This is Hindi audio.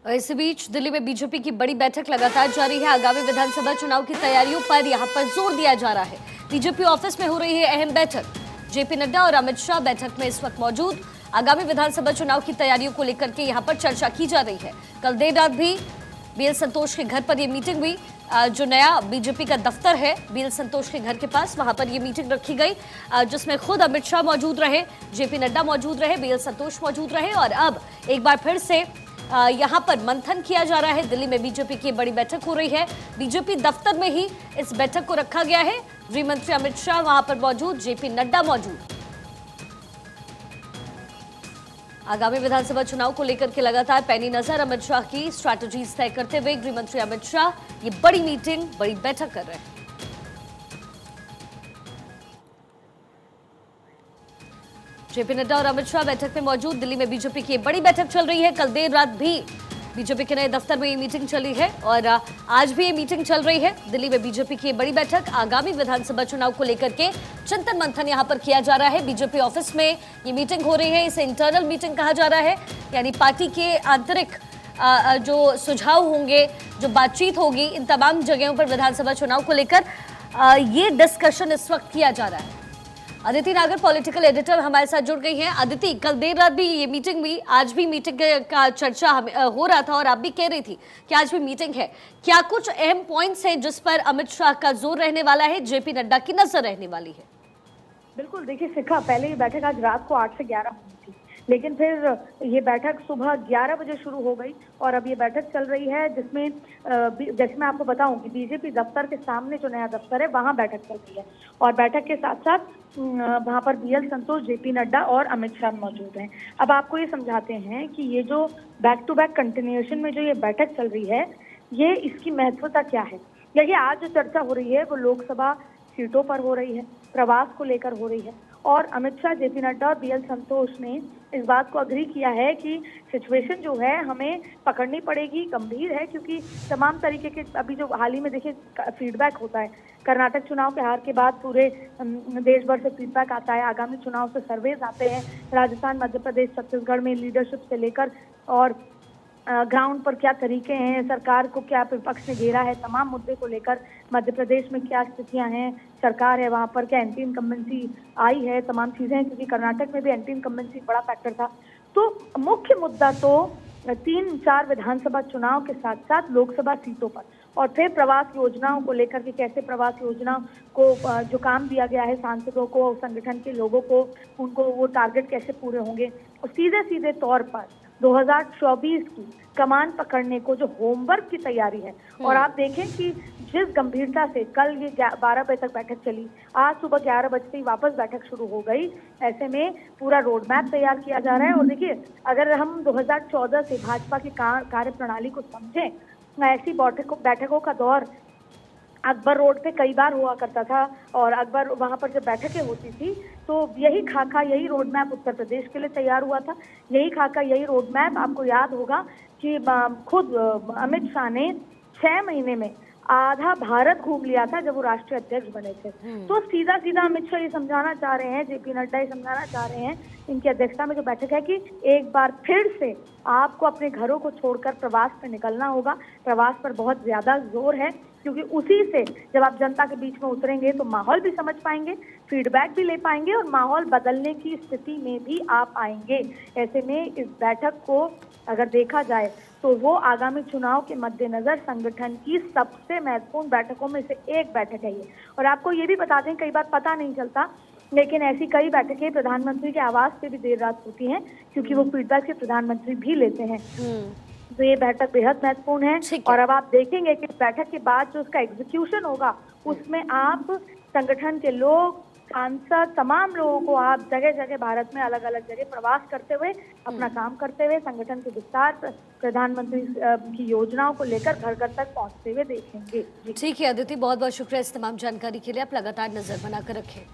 इस बीच दिल्ली में बीजेपी की बड़ी बैठक लगातार जारी है। आगामी विधानसभा चुनाव की तैयारियों पर यहां पर जोर दिया जा रहा है। बीजेपी ऑफिस में हो रही है अहम बैठक। जेपी नड्डा और अमित शाह बैठक में इस वक्त मौजूद। आगामी विधानसभा चुनाव की तैयारियों को लेकर के यहां पर चर्चा की जा रही है। कल देर रात भी बीएल संतोष के घर पर यह मीटिंग हुई। जो नया बीजेपी का दफ्तर है बीएल संतोष के घर के पास, वहां पर यह मीटिंग रखी गई, जिसमें खुद अमित शाह मौजूद रहे, जेपी नड्डा मौजूद रहे, बीएल संतोष मौजूद रहे। और अब एक बार फिर से यहां पर मंथन किया जा रहा है। दिल्ली में बीजेपी की बड़ी बैठक हो रही है। बीजेपी दफ्तर में ही इस बैठक को रखा गया है। गृह मंत्री अमित शाह वहां पर मौजूद, जेपी नड्डा मौजूद। आगामी विधानसभा चुनाव को लेकर के लगातार पैनी नजर अमित शाह की स्ट्रैटेजीज तय करते हुए गृह मंत्री अमित शाह ये बड़ी मीटिंग, बड़ी बैठक कर रहे हैं। जेपी नड्डा और अमित शाह बैठक में मौजूद। दिल्ली में बीजेपी की बड़ी बैठक चल रही है। कल देर रात भी बीजेपी के नए दफ्तर में ये मीटिंग चली है और आज भी ये मीटिंग चल रही है। दिल्ली में बीजेपी की बड़ी बैठक, आगामी विधानसभा चुनाव को लेकर के चिंतन मंथन यहां पर किया जा रहा है। बीजेपी ऑफिस में ये मीटिंग हो रही है। इसे इंटरनल मीटिंग कहा जा रहा है, यानी पार्टी के आंतरिक जो सुझाव होंगे, जो बातचीत होगी, इन तमाम जगहों पर विधानसभा चुनाव को लेकर ये डिस्कशन इस वक्त किया जा रहा है। अदिति नागर पॉलिटिकल एडिटर हमारे साथ जुड़ गई हैं। अदिति, कल देर रात भी ये मीटिंग हुई, आज भी मीटिंग का चर्चा हो रहा था और आप भी कह रही थी कि आज भी मीटिंग है। क्या कुछ अहम पॉइंट्स हैं जिस पर अमित शाह का जोर रहने वाला है, जेपी नड्डा की नजर रहने वाली है? बिल्कुल, देखिए शिखा, पहले ये बैठक आज रात को 8 से 11 हुई थी, लेकिन फिर ये बैठक सुबह 11 बजे शुरू हो गई और अब ये बैठक चल रही है, जिसमें जैसे मैं आपको बताऊं कि बीजेपी दफ्तर के सामने जो नया दफ्तर है वहां बैठक चल रही है और बैठक के साथ साथ वहां पर बीएल संतोष, जेपी नड्डा और अमित शाह मौजूद हैं। अब आपको ये समझाते हैं कि ये जो बैक टू बैक कंटिन्यूएशन में जो ये बैठक चल रही है, ये इसकी महत्वता क्या है। देखिए, आज जो चर्चा हो रही है वो लोकसभा सीटों पर हो रही है, प्रवास को लेकर हो रही है और अमित शाह, जेपी नड्डा और बीएल संतोष ने इस बात को अग्री किया है कि सिचुएशन जो है हमें पकड़नी पड़ेगी, गंभीर है, क्योंकि तमाम तरीके के अभी जो हाल ही में देखिए फीडबैक होता है। कर्नाटक चुनाव के हार के बाद पूरे देश भर से फीडबैक आता है, आगामी चुनाव से सर्वेज आते हैं, राजस्थान, मध्य प्रदेश, छत्तीसगढ़ में लीडरशिप से लेकर और ग्राउंड पर क्या तरीके हैं, सरकार को क्या विपक्ष ने घेरा है, तमाम मुद्दे को लेकर मध्य प्रदेश में क्या स्थितियां हैं, सरकार है वहां पर, क्या एंटी इनकम्बेंसी आई है, तमाम चीजें हैं, क्योंकि कर्नाटक में भी एंटी इनकम्बेंसी बड़ा फैक्टर था। तो मुख्य मुद्दा तो 3-4 विधानसभा चुनाव के साथ साथ लोकसभा सीटों पर और फिर प्रवास योजनाओं को लेकर के, कैसे प्रवास योजना को जो काम दिया गया है सांसदों को, संगठन के लोगों को, उनको वो टारगेट कैसे पूरे होंगे और सीधे सीधे तौर पर 2024 की कमान पकड़ने को जो होमवर्क की तैयारी है। और आप देखें कि जिस गंभीरता से कल ये 12 बजे तक बैठक चली, आज सुबह 11 बजे से ही वापस बैठक शुरू हो गई, ऐसे में पूरा रोड मैप तैयार किया जा रहा है। और देखिए, अगर हम 2014 से भाजपा की कार्य प्रणाली को समझें, ऐसी बैठकों का दौर अकबर रोड पे कई बार हुआ करता था और अकबर वहां पर जब बैठकें होती थी तो यही खाका, यही रोड मैप उत्तर प्रदेश के लिए तैयार हुआ था। यही खाका, यही रोड मैप, आपको याद होगा कि खुद अमित शाह ने 6 महीने में आधा भारत घूम लिया था जब वो राष्ट्रीय अध्यक्ष बने थे। तो सीधा सीधा अमित शाह ये समझाना चाह रहे हैं, जेपी नड्डा ये समझाना चाह रहे हैं, इनकी अध्यक्षता में जो बैठक है, कि एक बार फिर से आपको अपने घरों को छोड़कर प्रवास पर निकलना होगा। प्रवास पर बहुत ज्यादा जोर है, क्योंकि उसी से जब आप जनता के बीच में उतरेंगे तो माहौल भी समझ पाएंगे, फीडबैक भी ले पाएंगे और माहौल बदलने की स्थिति में भी आप आएंगे। ऐसे में इस बैठक को अगर देखा जाए तो वो आगामी चुनाव के मद्देनजर संगठन की सबसे महत्वपूर्ण बैठकों में से एक बैठक है ये। और आपको ये भी बता दें, कई बार पता नहीं चलता, लेकिन ऐसी कई बैठकें प्रधानमंत्री के आवास पे भी देर रात होती हैं, क्योंकि वो फीडबैक से प्रधानमंत्री भी लेते हैं। तो ये बैठक बेहद महत्वपूर्ण है और अब आप देखेंगे कि बैठक के बाद जो उसका एग्जीक्यूशन होगा, उसमें आप संगठन के लोग, सांसद, तमाम लोगों को आप जगह जगह भारत में अलग अलग जगह प्रवास करते हुए, अपना काम करते हुए, संगठन के विस्तार, प्रधानमंत्री की योजनाओं को लेकर घर घर तक पहुंचते हुए देखेंगे। ठीक है अदिति, बहुत बहुत शुक्रिया इस तमाम जानकारी के लिए। आप लगातार नजर बनाकर रखें।